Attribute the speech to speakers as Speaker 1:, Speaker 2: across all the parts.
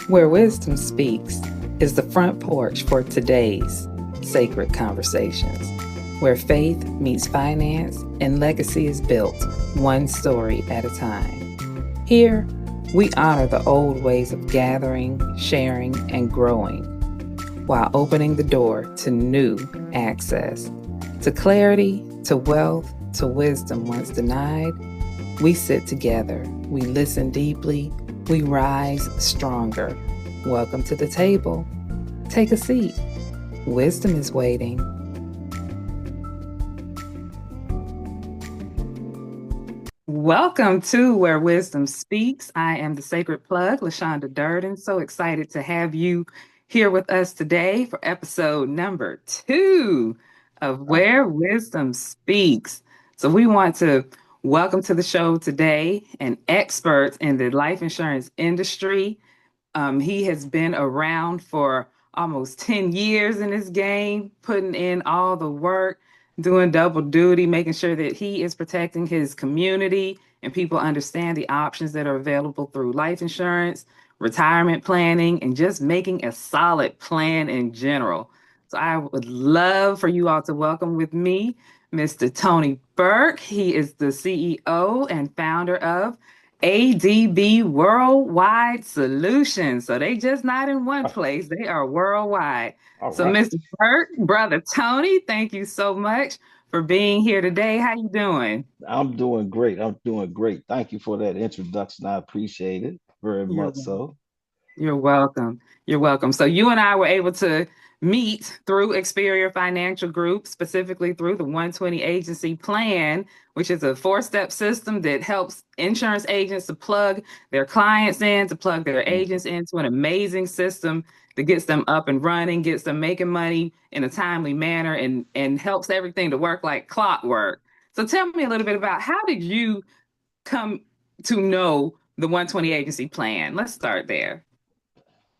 Speaker 1: Where Wisdom Speaks is the front porch for today's sacred conversations, where faith meets finance and legacy is built one story at a time. Here, we honor the old ways of gathering, sharing, and growing, while opening the door to new access, to clarity, to wealth, to wisdom once denied. We sit together, we listen deeply, we rise stronger. Welcome to the table. Take a seat. Wisdom is waiting. Welcome to Where Wisdom Speaks. I am the Sacred Plug, LaShonda Durden. So excited to have you here with us today for episode number 2 of Where Wisdom Speaks. So we want to welcome to the show today an expert in the life insurance industry. He has been around for almost 10 years in this game, putting in all the work, doing double duty, making sure that he is protecting his community and people understand the options that are available through life insurance, retirement planning, and just making a solid plan in general. So I would love for you all to welcome with me Mr. Toney Burke. He is the CEO and founder of ADB Worldwide Solutions. So they just not in one place, they are worldwide.
Speaker 2: All
Speaker 1: So
Speaker 2: right.
Speaker 1: Mr. Burke, brother Toney, thank you so much for being here today. How you doing?
Speaker 2: I'm doing great. I'm doing great. Thank you for that introduction. I appreciate it very
Speaker 1: You're
Speaker 2: much
Speaker 1: welcome.
Speaker 2: so.
Speaker 1: You're welcome. You're welcome. So you and I were able to meet through Experior Financial Group, specifically through the 120 agency plan, which is a 4-step system that helps insurance agents to plug their clients in, to plug their
Speaker 2: Mhm.
Speaker 1: agents into an amazing system that gets them up and running, gets them making money in a timely manner, and helps everything to work like clockwork. So tell me a little bit about how did you come to know the 120 agency plan? Let's start there.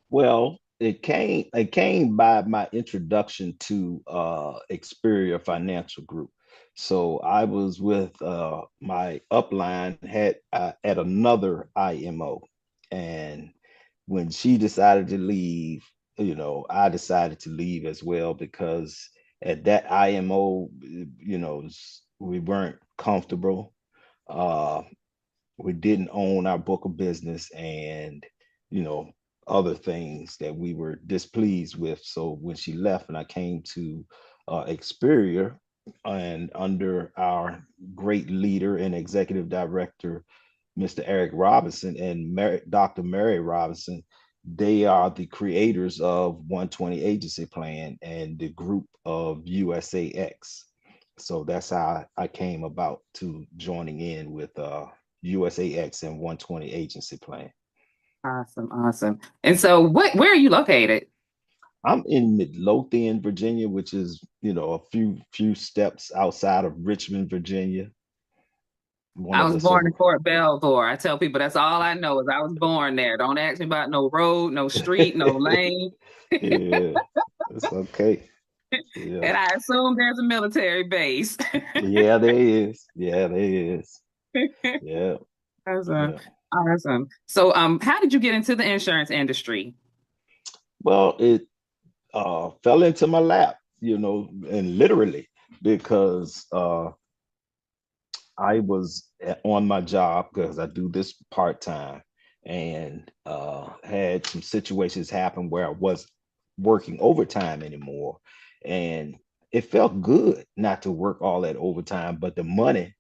Speaker 2: Well, it came by my introduction to Experior Financial Group. So I was with my upline had at another IMO, and when she decided to leave, I decided to leave as well because at that IMO, we weren't comfortable. Uh, we didn't own our book of business and, you know, other things that we were displeased with. So when she left and I came to Experior and under our great leader and executive director, Mr. Eric Robinson and Dr. Mary Robinson, they are the creators of 120 Agency Plan and the group of USAX. So that's how I came about to joining in with USAX and 120 Agency Plan.
Speaker 1: Awesome, awesome. And so where are you located?
Speaker 2: I'm in Midlothian, Virginia, which is, a few steps outside of Richmond, Virginia. One
Speaker 1: I
Speaker 2: of
Speaker 1: was
Speaker 2: the
Speaker 1: born in
Speaker 2: several.
Speaker 1: Fort Belvoir. I tell people that's all I know is I was born there. Don't ask me about no road, no street, no lane.
Speaker 2: Yeah, it's okay. Yeah.
Speaker 1: And I assume there's a military base.
Speaker 2: Yeah, there is. Yeah, there is. Yeah,
Speaker 1: Awesome.
Speaker 2: yeah.
Speaker 1: Awesome. So how did you get into the insurance industry?
Speaker 2: Well, it fell into my lap, and literally because I was on my job because I do this part time and had some situations happen where I was working overtime anymore. And it felt good not to work all that overtime, but the money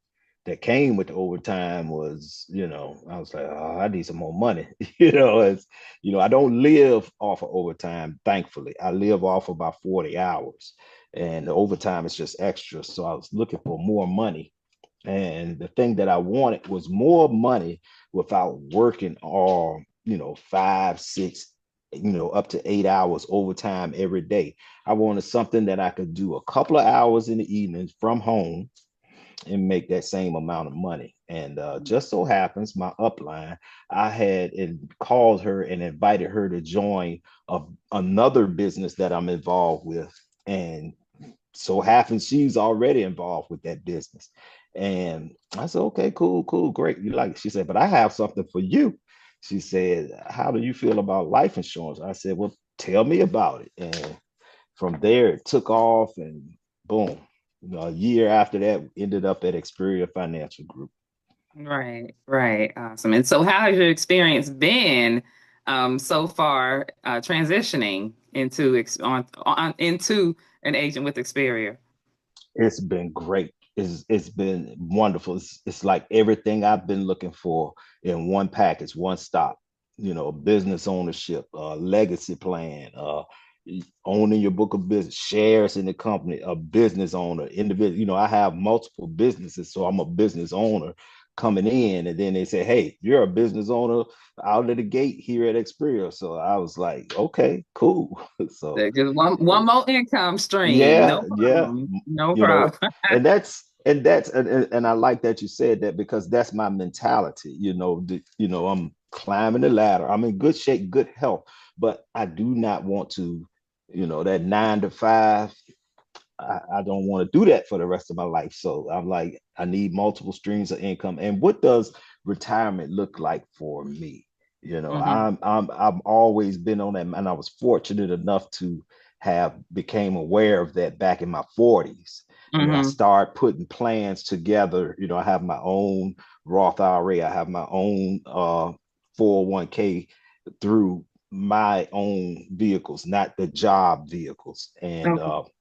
Speaker 2: that came with the overtime was, I was like, oh, I need some more money. I don't live off of overtime, thankfully. I live off about 40 hours and the overtime is just extra. So I was looking for more money. And the thing that I wanted was more money without working all, 5, 6, up to 8 hours overtime every day. I wanted something that I could do a couple of hours in the evenings from home and make that same amount of money. And just so happens, my upline, I had called her and invited her to join another business that I'm involved with. And so happens she's already involved with that business. And I said, okay, cool, cool, great. You like it? She said, but I have something for you. She said, "How do you feel about life insurance?" I said, "Well, tell me about it." And from there, it took off, and boom, a year after that, ended up at Experior Financial Group.
Speaker 1: Right, right. Awesome. And so how has your experience been so far transitioning into into an agent with Experior?
Speaker 2: It's been great. It's been wonderful. It's like everything I've been looking for in one package, one stop. Business ownership, legacy plan, owning your book of business, shares in the company, a business owner, individual. I have multiple businesses, so I'm a business owner coming in, and then they say, "Hey, you're a business owner out of the gate here at Xperia." So I was like, "Okay, cool." So
Speaker 1: Just one more income stream.
Speaker 2: yeah,
Speaker 1: No
Speaker 2: yeah,
Speaker 1: problem. No
Speaker 2: you know,
Speaker 1: problem.
Speaker 2: and I like that you said that because that's my mentality. I'm climbing the ladder. I'm in good shape, good health, but I do not want to, that 9 to 5. I don't want to do that for the rest of my life. So I'm like, I need multiple streams of income. And what does retirement look like for me?
Speaker 1: Hmm.
Speaker 2: I've always been on that, and I was fortunate enough to have became aware of that back in my 40s. And then I
Speaker 1: Hmm.
Speaker 2: started putting plans together. I have my own Roth IRA, I have my own 401k through my own vehicles, not the job vehicles. And
Speaker 1: Okay.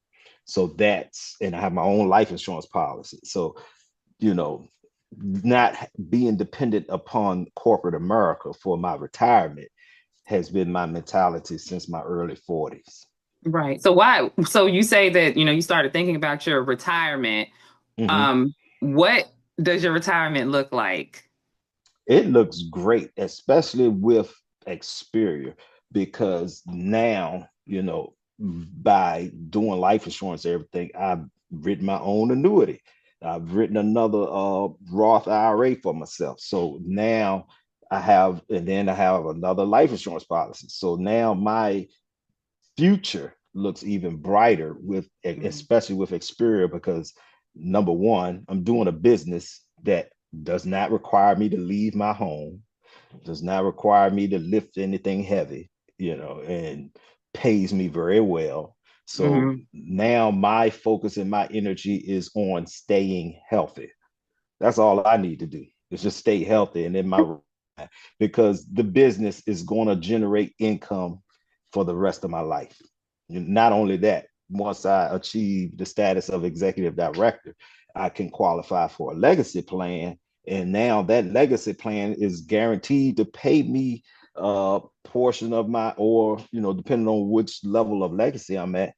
Speaker 2: and I have my own life insurance policy. So, you know, not being dependent upon corporate America for my retirement has been my mentality since my early 40s.
Speaker 1: Right. So why? So you say that, you started thinking about your retirement.
Speaker 2: Mm-hmm.
Speaker 1: What does your retirement look like?
Speaker 2: It looks great, especially with Xperia, because now, by doing life insurance, everything, I've written my own annuity. I've written another Roth IRA for myself. So now and then I have another life insurance policy. So now my future looks even brighter
Speaker 1: Mhm.
Speaker 2: especially with Xperia, because number one, I'm doing a business that does not require me to leave my home, does not require me to lift anything heavy, and pays me very well. So
Speaker 1: Mhm.
Speaker 2: now my focus and my energy is on staying healthy. That's all I need to do is just stay healthy. And then because the business is going to generate income for the rest of my life. Not only that, once I achieve the status of executive director, I can qualify for a legacy plan. And now that legacy plan is guaranteed to pay me a portion of or, depending on which level of legacy I'm at,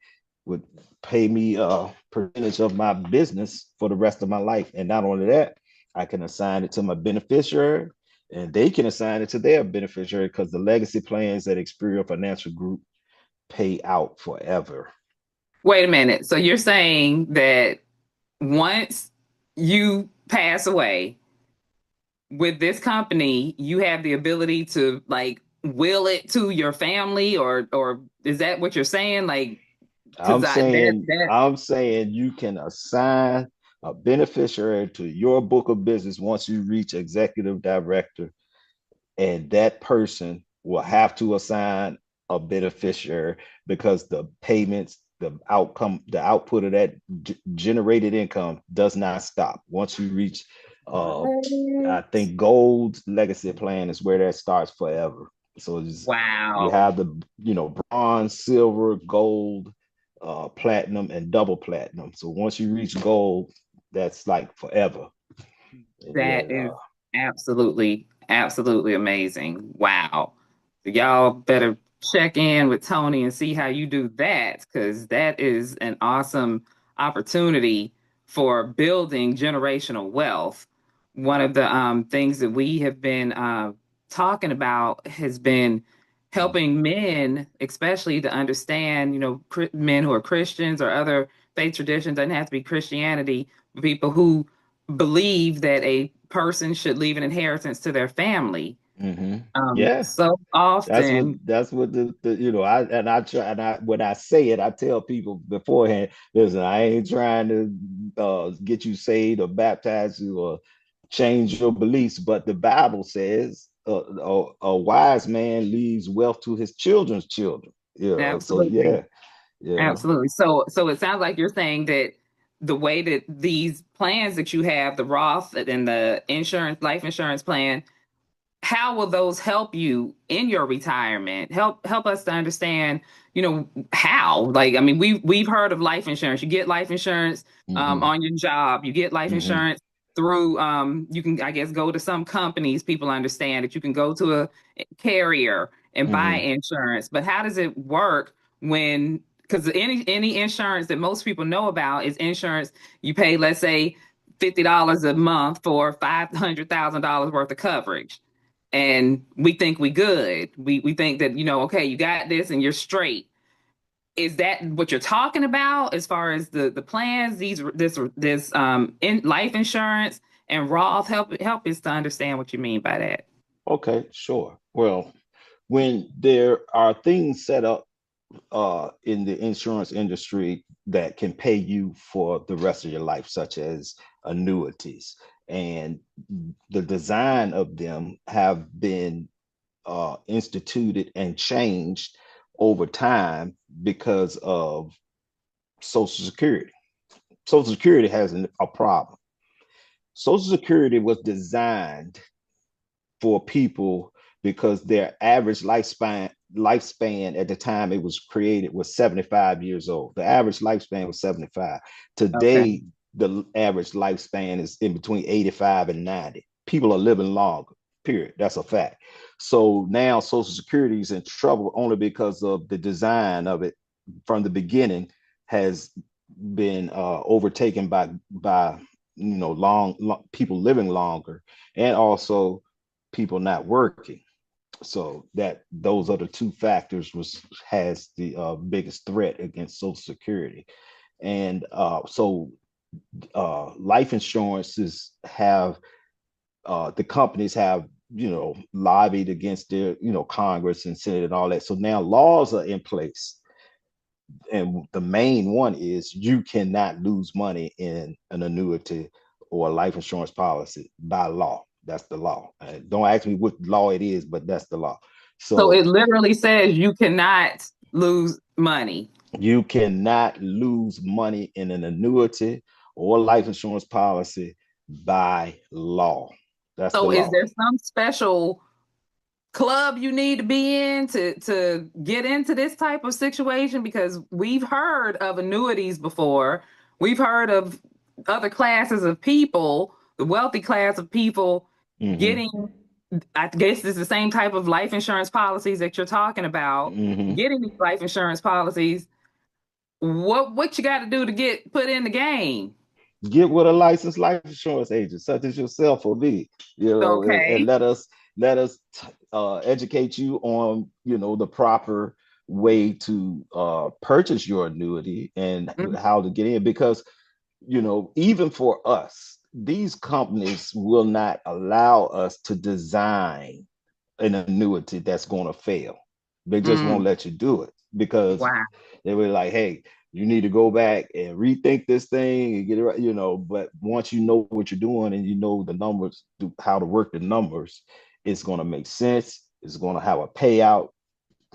Speaker 2: would pay me a percentage of my business for the rest of my life. And not only that, I can assign it to my beneficiary, and they can assign it to their beneficiary, because the legacy plans at Experior Financial Group pay out forever.
Speaker 1: Wait a minute. So you're saying that once you pass away with this company, you have the ability to like will it to your family, or is that what you're saying? Like, because
Speaker 2: I'm
Speaker 1: I that
Speaker 2: saying
Speaker 1: that
Speaker 2: I'm saying you can assign a beneficiary to your book of business once you reach executive director, and that person will have to assign a beneficiary, because the payments, the outcome, the output of that generated income does not stop once you reach. I
Speaker 1: what?
Speaker 2: think gold legacy plan is where that starts forever. So you
Speaker 1: Wow.
Speaker 2: have the bronze, silver, gold, platinum, and double platinum. So once you reach gold, that's like forever. And
Speaker 1: That
Speaker 2: then
Speaker 1: is absolutely, absolutely amazing. Wow. Y'all better check in with Toney and see how you do that, because that is an awesome opportunity for building generational wealth. One of the things that we have been talking about has been helping men, especially to understand, men who are Christians or other faith traditions, doesn't have to be Christianity, but people who believe that a person should leave an inheritance to their family.
Speaker 2: mm-hmm. Yeah,
Speaker 1: So often,
Speaker 2: that's what the I and I try, and I when I say it, I tell people beforehand, listen, I ain't trying to get you saved or baptize you or change your beliefs, but the Bible says a wise man leaves wealth to his children's children. So
Speaker 1: Absolutely.
Speaker 2: yeah, you know.
Speaker 1: Absolutely. So it sounds like you're saying that the way that these plans that you have, the Roth and the insurance, life insurance plan, how will those help you in your retirement? Help us to understand, how. Like, I mean, we've heard of life insurance. You get life insurance
Speaker 2: Hmm.
Speaker 1: on your job. You get life
Speaker 2: Hmm.
Speaker 1: insurance through you can, I guess, go to some companies. People understand that you can go to a carrier and buy
Speaker 2: Hmm.
Speaker 1: insurance. But how does it work when, because any insurance that most people know about is insurance you pay, let's say, $50 a month for $500,000 worth of coverage, and we think we good. We think that, okay, you got this and you're straight. Is that what you're talking about as far as the plans, this in life insurance and Roth? Help us to understand what you mean by that.
Speaker 2: Okay, sure. Well, when there are things set up in the insurance industry that can pay you for the rest of your life, such as annuities, and the design of them have been instituted and changed over time because of Social Security. Social Security has a problem. Social Security was designed for people because their average lifespan at the time it was created was 75 years old. The average lifespan was 75.
Speaker 1: Okay.
Speaker 2: Today, the average lifespan is in between 85 and 90. People are living longer, period. That's a fact. So now Social Security is in trouble only because of the design of it from the beginning has been overtaken by long people living longer, and also people not working. So that those are the two factors was has the biggest threat against Social Security. And life insurances have the companies have lobbied against their Congress and Senate and all that. So now laws are in place, and the main one is you cannot lose money in an annuity or a life insurance policy by law. That's the law. Don't ask me what law it is, but that's the law.
Speaker 1: So it
Speaker 2: So
Speaker 1: literally says you cannot lose money.
Speaker 2: you cannot lose money in an annuity or life insurance policy by law. That's the
Speaker 1: So is
Speaker 2: law.
Speaker 1: there some special club you need to be in to get into this type of situation? Because we've heard of annuities before. We've heard of other classes of people, the wealthy class of people
Speaker 2: Mm-hmm.
Speaker 1: getting, I guess it's the same type of life insurance policies that you're talking about,
Speaker 2: Mm-hmm.
Speaker 1: getting these life insurance policies. What you got to do to get put in the game?
Speaker 2: Get with a licensed life insurance agent, such as yourself or me, and
Speaker 1: Okay.
Speaker 2: let us educate you on the proper way to purchase your annuity and
Speaker 1: Mhm.
Speaker 2: how to get in, because even for us, these companies will not allow us to design an annuity that's going to fail. They just won't
Speaker 1: Mm.
Speaker 2: let you do it because
Speaker 1: Wow.
Speaker 2: they were like, hey, you need to go back and rethink this thing and get it right. But once you know what you're doing and you know the numbers, how to work the numbers, it's going to make sense. It's going to have a payout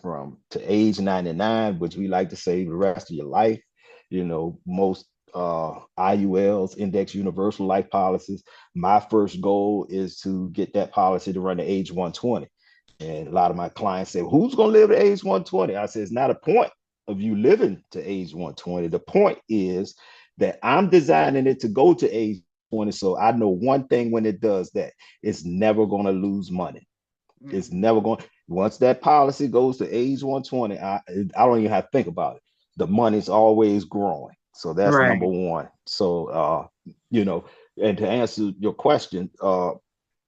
Speaker 2: from to age 99, which we like to say the rest of your life. Most IULs, index universal life policies. My first goal is to get that policy to run to age 120. And a lot of my clients say, who's going to live to age 120? I said, it's not a point of you living to age 120. The point is that I'm designing it to go to age 20. So I know one thing when it does that, it's never going to lose money. It's
Speaker 1: Mm.
Speaker 2: never going. Once that policy goes to age 120, I don't even have to think about it. The money's always growing. So that's number
Speaker 1: Right.
Speaker 2: one. So you know, and to answer your question,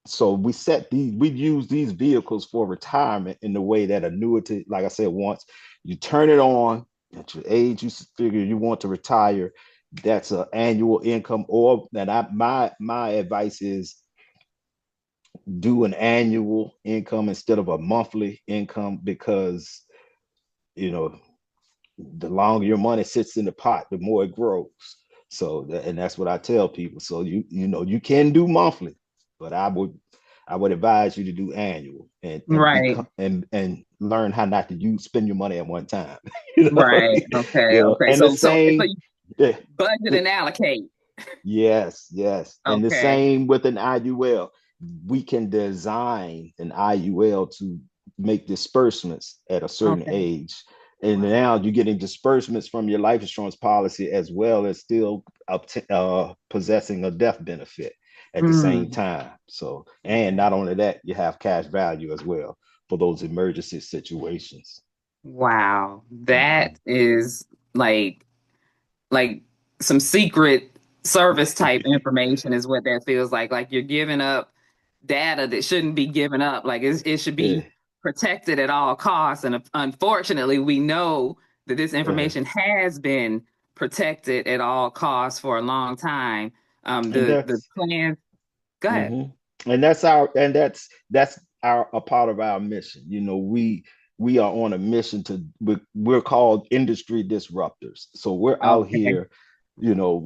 Speaker 2: so we use these vehicles for retirement in the way that annuity, like I said once, you turn it on at your age, you figure you want to retire. That's an annual income, or that my advice is do an annual income instead of a monthly income, because you know the longer your money sits in the pot, the more it grows. So and that's what I tell people. So you can do monthly, but I would advise you to do annual and
Speaker 1: Right.
Speaker 2: become and learn how not to spend your money at one time. you know,
Speaker 1: Right. Okay.
Speaker 2: you know,
Speaker 1: Okay.
Speaker 2: and the
Speaker 1: So
Speaker 2: same.
Speaker 1: you
Speaker 2: Yeah,
Speaker 1: budget and allocate.
Speaker 2: yes, yes. And the
Speaker 1: Okay.
Speaker 2: same with an IUL. We can design an IUL to make disbursements at a certain
Speaker 1: Okay.
Speaker 2: age. And
Speaker 1: Wow.
Speaker 2: now you're getting disbursements from your life insurance policy as well as still possessing a death benefit at the same
Speaker 1: Mm.
Speaker 2: time. So, and
Speaker 1: Okay.
Speaker 2: not only that, you have cash value as well for those emergency situations.
Speaker 1: Wow.
Speaker 2: Mhm.
Speaker 1: That is like some secret service type information is what that feels like. Like you're giving up data that shouldn't be given up. Like it should
Speaker 2: Yeah,
Speaker 1: be protected at all costs. And unfortunately, we know that this
Speaker 2: yeah.
Speaker 1: information has been protected at all costs for a long time.
Speaker 2: And
Speaker 1: The
Speaker 2: that's
Speaker 1: plan. Go ahead.
Speaker 2: hmm And that's our a part of our mission. We are on a mission we're called industry disruptors. So we're out
Speaker 1: Okay.
Speaker 2: here, you know,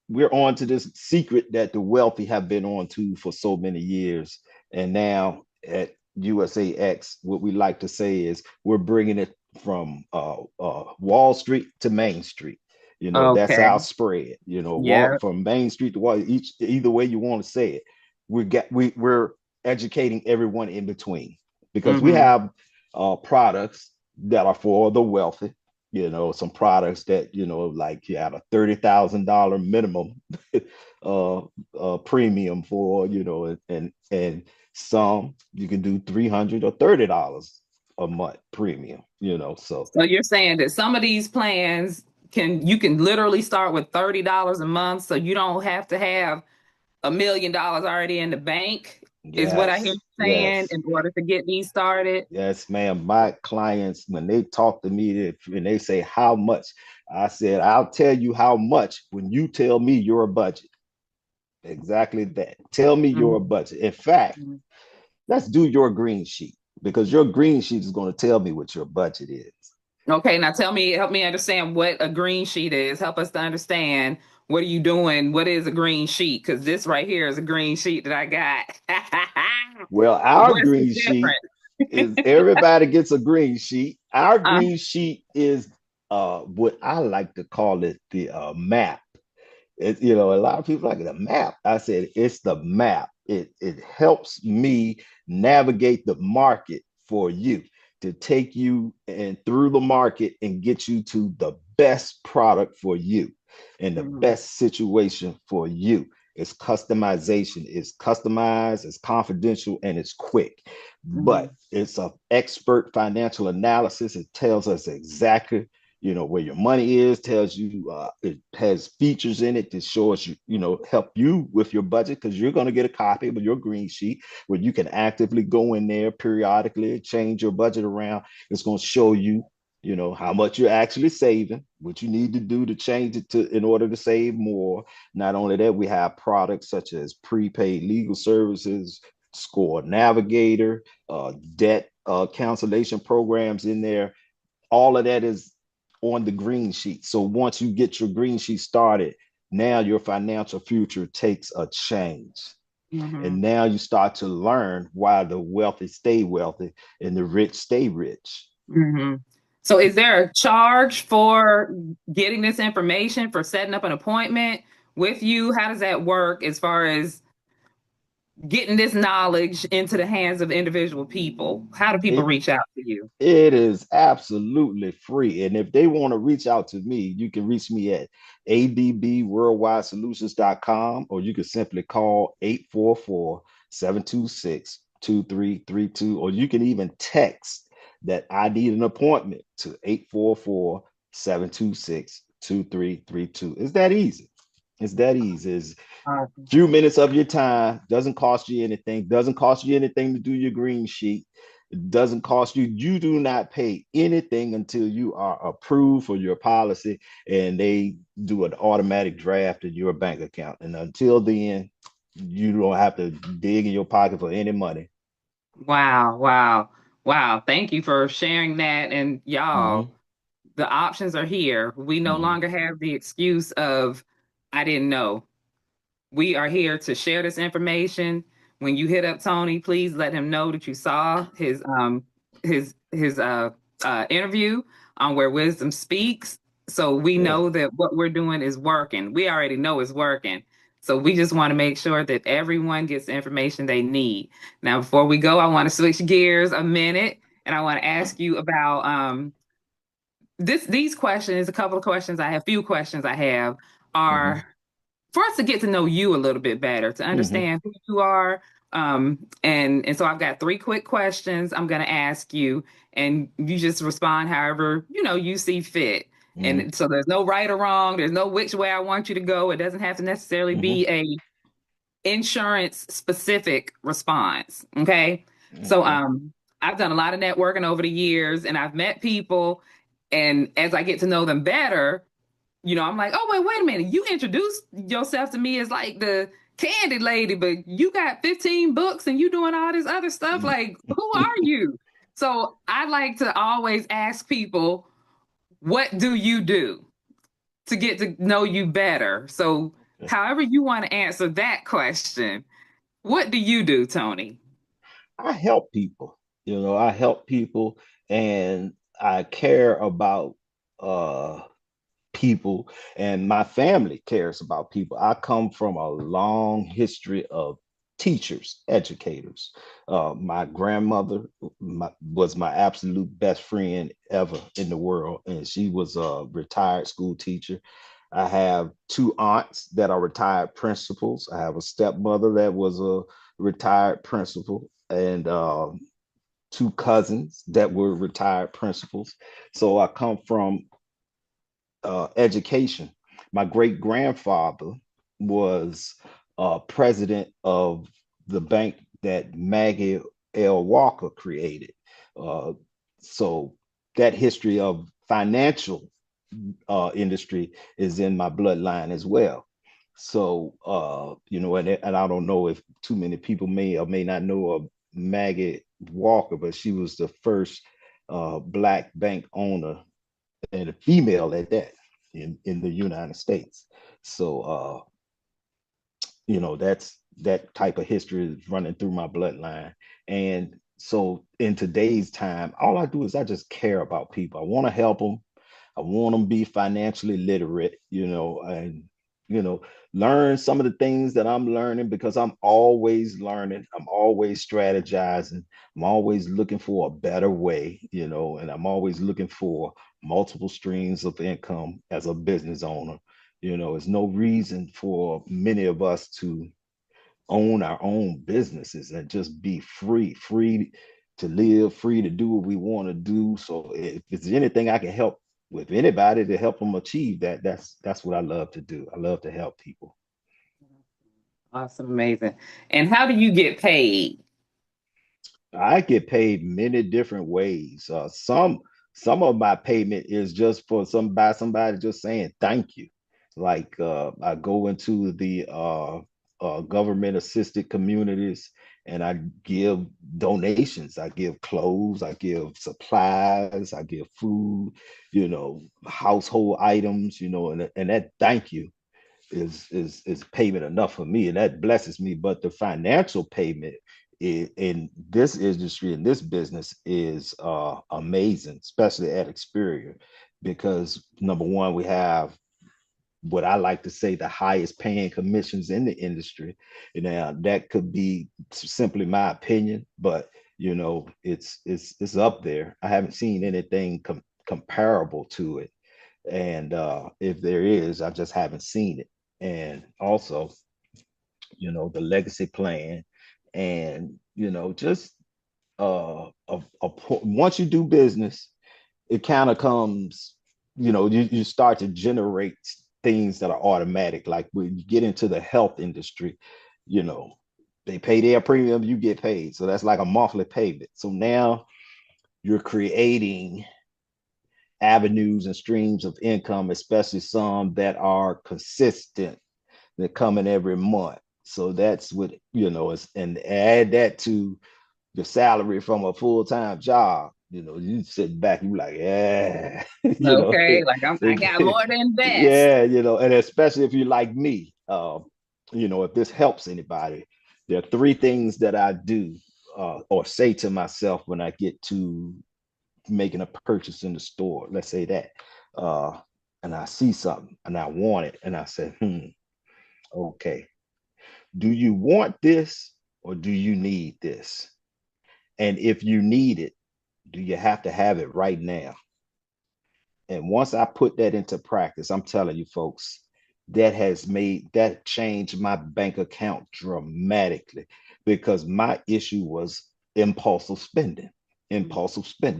Speaker 2: we're on to this secret that the wealthy have been on to for so many years. And now at USAX, what we like to say is we're bringing it from Wall Street to Main Street. That's
Speaker 1: Okay.
Speaker 2: our spread.
Speaker 1: Yeah.
Speaker 2: From Main Street to Wall, either way you want to say it, we're educating everyone in between because we
Speaker 1: Mm-hmm.
Speaker 2: have products that are for the wealthy. Some products that like you have a $30,000 minimum uh, premium for, and some you can do $300 or $30 a month premium. So
Speaker 1: So you're saying that some of these plans you can literally start with $30 a month, so you don't have to have $1 million already in the bank, is what I hear you
Speaker 2: yes,
Speaker 1: saying,
Speaker 2: yes.
Speaker 1: in order to get these started.
Speaker 2: Yes, ma'am. My clients, when they talk to me and they say how much, I said, I'll tell you how much when you tell me your budget. Exactly that. Tell me your
Speaker 1: Mhm.
Speaker 2: budget. In fact,
Speaker 1: Mhm.
Speaker 2: let's do your green sheet because your green sheet is going to tell me what your budget is.
Speaker 1: Okay, now help me understand what a green sheet is. Help us to understand what are you doing? What is a green sheet? Because this right here is a green sheet that I got.
Speaker 2: Well, our
Speaker 1: What's the
Speaker 2: green sheet
Speaker 1: difference?
Speaker 2: is everybody gets a green sheet. Our
Speaker 1: Uh,
Speaker 2: green sheet is what I like to call it the map. A lot of people like the map. I said it's the map. It helps me navigate the market for you to take you and through the market and get you to the best product for you and the
Speaker 1: mhm,
Speaker 2: best situation for you. It's customization. It's customized, it's confidential, and it's quick.
Speaker 1: mhm,
Speaker 2: But it's an expert financial analysis. It tells us exactly where your money is, tells you it has features in it to show us help you with your budget because you're going to get a copy of your green sheet where you can actively go in there periodically, change your budget around. It's going to show you how much you're actually saving, what you need to do to change it to in order to save more. Not only that, we have products such as prepaid legal services, score navigator, debt cancellation programs in there. All of that is on the green sheet. So once you get your green sheet started, now your financial future takes a change. And
Speaker 1: mhm,
Speaker 2: now you start to learn why the wealthy stay wealthy and the rich stay rich.
Speaker 1: mhm. So, is there a charge for getting this information, for setting up an appointment with you? How does that work as far as getting this knowledge into the hands of individual people? How do people
Speaker 2: It
Speaker 1: reach out to you?
Speaker 2: It is absolutely free. And if they want to reach out to me, you can reach me at adbworldwidesolutions.com or you can simply call 844-726-2332, or you can even text that I need an appointment to 844-726-2332. It's that easy. It's that easy. It's
Speaker 1: Awesome.
Speaker 2: few minutes of your time, doesn't cost you anything, doesn't cost you anything to do your green sheet. It doesn't cost you. You do not pay anything until you are approved for your policy and they do an automatic draft in your bank account. And until then, you don't have to dig in your pocket for any money.
Speaker 1: Wow, wow, wow. Thank you for sharing that. And y'all,
Speaker 2: Mm-hmm.
Speaker 1: the options are here. We no
Speaker 2: Mm-hmm.
Speaker 1: longer have the excuse of, I didn't know. We are here to share this information. when you hit up Toney, please let him know that you saw his interview on Where Wisdom Speaks. So we
Speaker 2: Yeah.
Speaker 1: know that what we're doing is working. We already know it's working. So we just want to make sure that everyone gets the information they need. Now, before we go, I want to switch gears a minute and I want to ask you about these questions, a couple of questions I have, few questions I have
Speaker 2: Hmm.
Speaker 1: are for us to get to know you a little bit better, to
Speaker 2: Hmm.
Speaker 1: understand who you are. And so I've got three quick questions I'm going to ask you, and you just respond however you see fit.
Speaker 2: Hmm.
Speaker 1: And so there's no right or wrong. There's no which way I want you to go. It doesn't have to necessarily
Speaker 2: Hmm.
Speaker 1: be a insurance specific response. Okay. So
Speaker 2: Okay.
Speaker 1: I've done a lot of networking over the years, and I've met people, and as I get to know them better, I'm like, oh, wait a minute. You introduced yourself to me as like the candy lady, but you got 15 books and you doing all this other stuff. Like, who are you? So I like to always ask people, what do you do to get to know you better? So, however you want to answer that question, what do you do, Toney?
Speaker 2: I help people. I help people, and I care about uh people, and my family cares about people. I come from a long history of teachers, educators. My grandmother was my absolute best friend ever in the world, and she was a retired school teacher. I have two aunts that are retired principals. I have a stepmother that was a retired principal, and two cousins that were retired principals. So I come from education. My great grandfather was president of the bank that Maggie L. Walker created. Uh, so that history of financial industry is in my bloodline as well. So, and I don't know if too many people may or may not know of Maggie Walker, but she was the first Black bank owner, and a female at that, in the United States. So that's that type of history is running through my bloodline. And so in today's time, all I do is I just care about people. I want to help them. I want them to be financially literate, and you know, learn some of the things that I'm learning, because I'm always learning. I'm always strategizing. I'm always looking for a better way, and I'm always looking for multiple streams of income as a business owner. There's no reason for many of us to own our own businesses and just be free to live, free to do what we want to do. So if there's anything I can help with anybody to help them achieve that, that's what I love to do. I love to help people.
Speaker 1: Awesome, amazing. And how do you get paid?
Speaker 2: I get paid many different ways. Some of my payment is just for somebody just saying thank you. Like I go into the government assisted communities, and I give donations. I give clothes. I give supplies. I give food. Household items. And that thank you is payment enough for me, and that blesses me. But the financial payment in this industry, in this business, is amazing, especially at Experior, because number one, we have what I like to say the highest paying commissions in the industry. Now that could be simply my opinion, but it's up there. I haven't seen anything comparable to it, and if there is, I just haven't seen it. And also, the legacy plan, and just once you do business, it kind of comes, you start to generate things that are automatic. Like when you get into the health industry, you know they pay their premium, you get paid, so that's like a monthly payment. So now you're creating avenues and streams of income, especially some that are consistent, that come in every month. So that's what, and add that to the salary from a full-time job. You sit back, you like, yeah,
Speaker 1: Okay, like I got more than that.
Speaker 2: yeah, and especially if you're like me, if this helps anybody, There are three things that I do or say to myself when I get to making a purchase in the store. Let's say that. Uh, and I see something and I want it. And I say, okay, do you want this or do you need this? And if you need it, do you have to have it right now? And once I put that into practice, I'm telling you, folks, that changed my bank account dramatically because my issue was impulsive spending,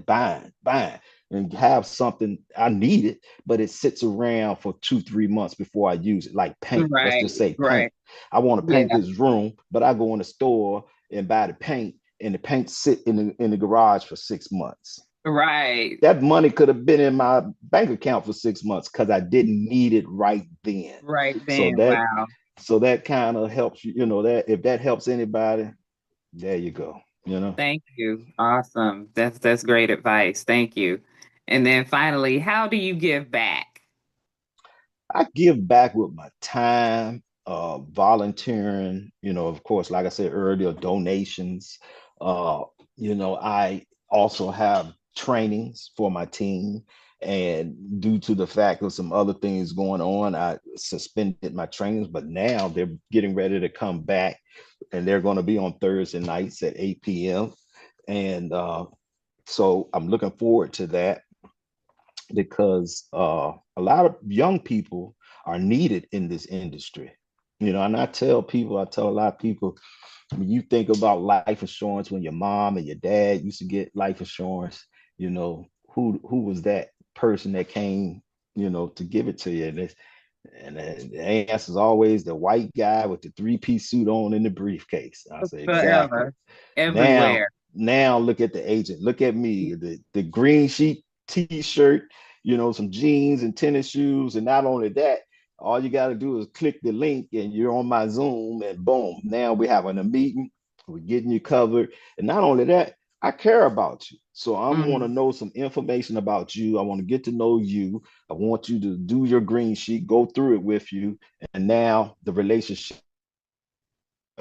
Speaker 2: buying, and have something I need it, but it sits around for 2, 3 months before I use it. Like paint, let's
Speaker 1: Right,
Speaker 2: just say paint.
Speaker 1: right.
Speaker 2: I want to paint
Speaker 1: Yeah,
Speaker 2: this room, but I go in the store and buy the paint, and the paint sit in the garage for 6 months.
Speaker 1: right,
Speaker 2: That money could have been in my bank account for 6 months because I didn't need it right then.
Speaker 1: right
Speaker 2: So
Speaker 1: then.
Speaker 2: that
Speaker 1: Wow.
Speaker 2: so that kind of helps you, that if that helps anybody, there you go.
Speaker 1: Thank you. Awesome. That's great advice. Thank you. And then finally, how do you give back?
Speaker 2: I give back with my time, volunteering, of course, like I said earlier, donations. Uh, I also have trainings for my team. And due to the fact of some other things going on, I suspended my trainings, but now they're getting ready to come back and they're going to be on Thursday nights at 8 p.m. And so I'm looking forward to that because a lot of young people are needed in this industry. And I tell a lot of people, when you think about life insurance, when your mom and your dad used to get life insurance, who was that person that came, to give it to you? And the answer is always the white guy with the three-piece suit on in the briefcase. I say, exactly.
Speaker 1: Forever,
Speaker 2: Now,
Speaker 1: everywhere.
Speaker 2: now look at the agent. Look at me, the green sheet t-shirt, some jeans and tennis shoes. And not only that, all you got to do is click the link and you're on my Zoom and boom, now we're having a meeting. We're getting you covered. And not only that, I care about you. So I want to
Speaker 1: Mhm.
Speaker 2: know some information about you. I want to get to know you. I want you to do your green sheet, go through it with you. And now the relationship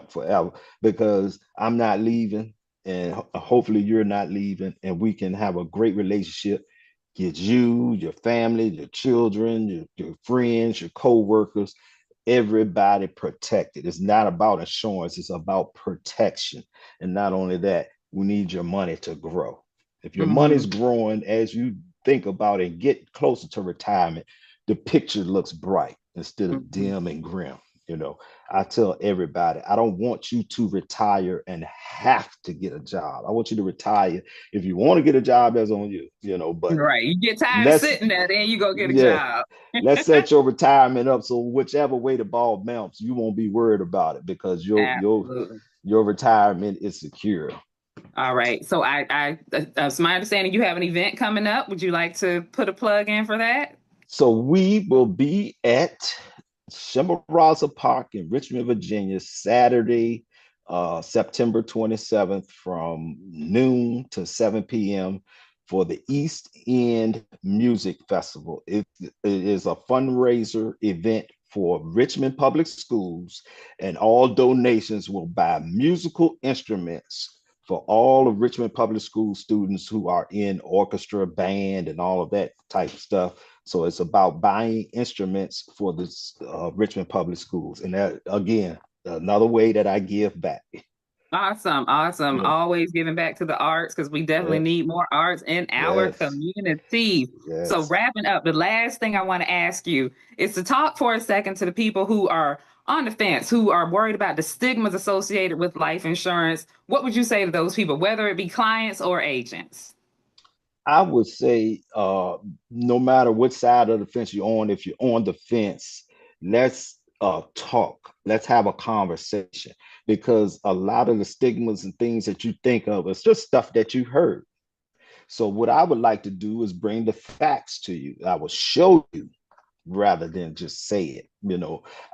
Speaker 2: forever because I'm not leaving and hopefully you're not leaving and we can have a great relationship. Get you, your family, your children, your friends, your co-workers, everybody protected. It's not about insurance, it's about protection. And not only that, we need your money to grow. If your money's
Speaker 1: Mhm.
Speaker 2: growing as you think about it and get closer to retirement, the picture looks bright instead of
Speaker 1: Mhm.
Speaker 2: dim and grim. You know, I tell everybody, I don't want you to retire and have to get a job. I want you to retire. If you want to get a job, that's on you, but
Speaker 1: Right. You get tired of
Speaker 2: let's
Speaker 1: sitting there, then you go get a
Speaker 2: yeah,
Speaker 1: job.
Speaker 2: let's set your retirement up so whichever way the ball bounces, you won't be worried about it because
Speaker 1: Absolutely.
Speaker 2: your retirement is secure.
Speaker 1: All right. So it's my understanding you have an event coming up. Would you like to put a plug in for that?
Speaker 2: So we will be at Shimawaza Park in Richmond, Virginia, Saturday, September 27th from noon to 7 p.m. for the East End Music Festival. It is a fundraiser event for Richmond Public Schools, and all donations will buy musical instruments for all of Richmond Public School students who are in orchestra, band, and all of that type of stuff. So it's about buying instruments for the Richmond Public Schools. And that, again, another way that I give back.
Speaker 1: Awesome, awesome.
Speaker 2: Yeah.
Speaker 1: Always giving back to the arts because we definitely
Speaker 2: Yes.
Speaker 1: need more arts in our
Speaker 2: Yes.
Speaker 1: community. So,
Speaker 2: Yes.
Speaker 1: wrapping up, the last thing I want to ask you is to talk for a second to the people who are on the fence, who are worried about the stigmas associated with life insurance. What would you say to those people, whether it be clients or agents?
Speaker 2: I would say, no matter what side of the fence you're on, if you're on the fence, let's talk. Let's have a conversation because a lot of the stigmas and things that you think of is just stuff that you heard. So what I would like to do is bring the facts to you. I will show you rather than just say it.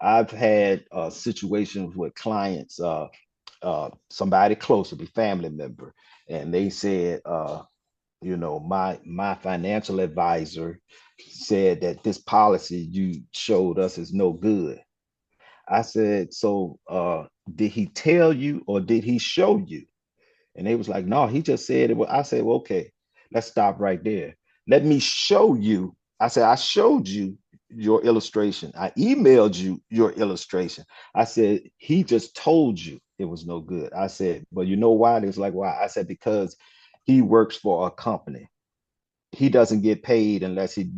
Speaker 2: I've had situations with clients, somebody close to me, family member, and they said, my financial advisor said that this policy you showed us is no good. I said, so did he tell you or did he show you? And they was like, no, he just said it. Well, I said, well, okay, let's stop right there. Let me show you. I said, I showed you your illustration. I emailed you your illustration. I said, he just told you it was no good. I said, but you know why? It was like, why? I said, because he works for a company. He doesn't get paid unless he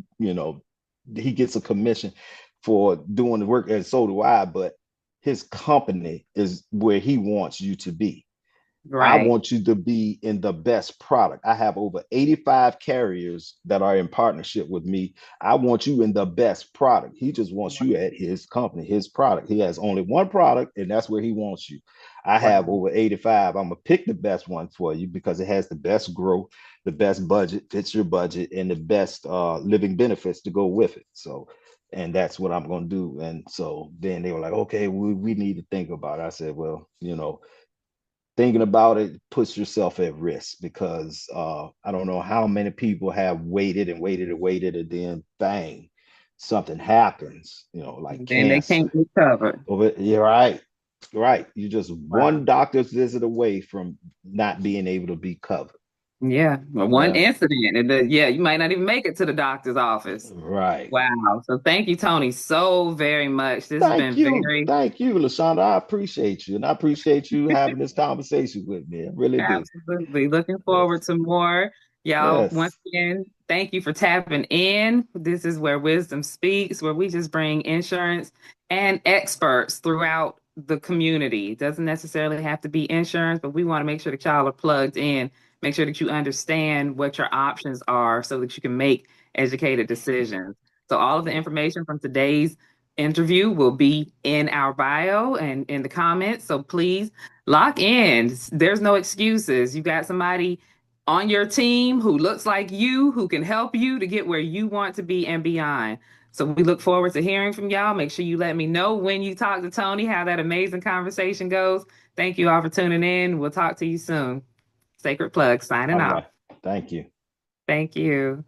Speaker 2: gets a commission for doing the work, and so do I, but his company is where he wants you to be. I
Speaker 1: Right.
Speaker 2: want you to be in the best product. I have over 85 carriers that are in partnership with me. I want you in the best product. He just wants you at his company, his product. He has only one product, and that's where he wants you. I have
Speaker 1: Wow.
Speaker 2: over 85. I'm going to pick the best one for you because it has the best growth, the best budget, fits your budget, and the best living benefits to go with it. So, and that's what I'm going to do. And so then they were like, okay, we need to think about it. I said, well, thinking about it puts yourself at risk because I don't know how many people have waited and waited and waited, and then bang, something happens, like
Speaker 1: And then they
Speaker 2: cancer.
Speaker 1: can't recover.
Speaker 2: You're right. Right. You're just
Speaker 1: Wow.
Speaker 2: one doctor's visit away from not being able to be covered.
Speaker 1: Yeah. Well, one
Speaker 2: Yeah.
Speaker 1: incident, and then, yeah, you might not even make it to the doctor's office.
Speaker 2: Right.
Speaker 1: Wow. So thank you, Tony, so very much. This has
Speaker 2: Thank
Speaker 1: been
Speaker 2: you.
Speaker 1: very,
Speaker 2: Thank you, LaShonda. I appreciate you. And I appreciate you having this conversation with me. I really do.
Speaker 1: absolutely looking forward
Speaker 2: Yes.
Speaker 1: to more. Y'all, once
Speaker 2: Yes.
Speaker 1: again, thank you for tapping in. This is where wisdom speaks, where we just bring insurance and experts throughout the community. It doesn't necessarily have to be insurance, but we want to make sure that y'all are plugged in, make sure that you understand what your options are so that you can make educated decisions. So, all of the
Speaker 2: Yeah.
Speaker 1: information from today's interview will be in our bio and in the comments. So, please lock in. There's no excuses. You got somebody on your team who looks like you, who can help you to get where you want to be and beyond. So we look forward to hearing from y'all. Make sure you let me know when you talk to Tony how that amazing conversation goes. Thank you all for tuning in. We'll talk to you soon. Sacred Plug signing
Speaker 2: All
Speaker 1: off.
Speaker 2: right. Thank you.
Speaker 1: Thank you.